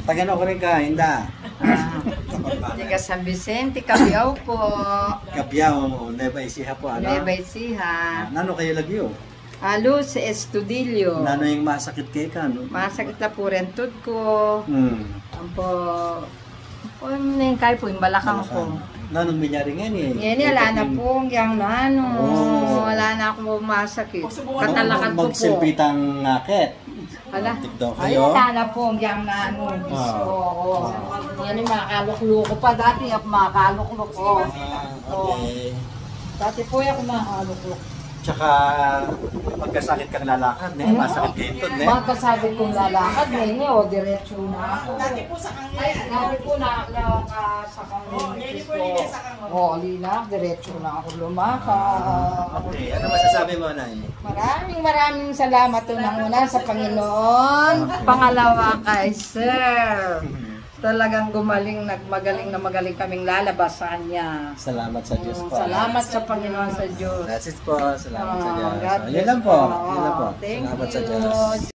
Tagano ko rin ka, hinda. Tiga San Vicente, Cabiao po. Cabiao, Nueva Ecija po, ano? Nueva Ecija. Nano kayo lagyo? Luz Estudillo. Nano yung masakit kayo ka, no? Masakit na po rin tud ko. Ang po, yung kayo po, yung balakang ko. Nanong milyari nga ni? Yan, wala na po, yung nano. Wala na akong masakit. Katalakad ko po. Magsilpitang ngakit. Wala. Ay, wala na po, yung nano. Oo. Yan yung makalukloko pa. Dati ako makalukloko. Okay. Dati po ako makalukloko. Tsaka pagkasakit kang lalakad, masakit kayo ito, Pagkasakit kong lalakad, o diretso na ako. Dati po sa kanya. Dati po sa community ko. Lina, diretso na ako lumakad. Okay, ano masasabi mo, Nay? Maraming salamat unang-una sa Panginoon. Pangalawa kay Sir. Talagang magaling kaming lalabas sa Kanya. Salamat sa Diyos po. Salamat sa Panginoon sa Diyos. That's it po. Salamat sa Diyos. God Yun lang po. bless po. Salamat sa Diyos.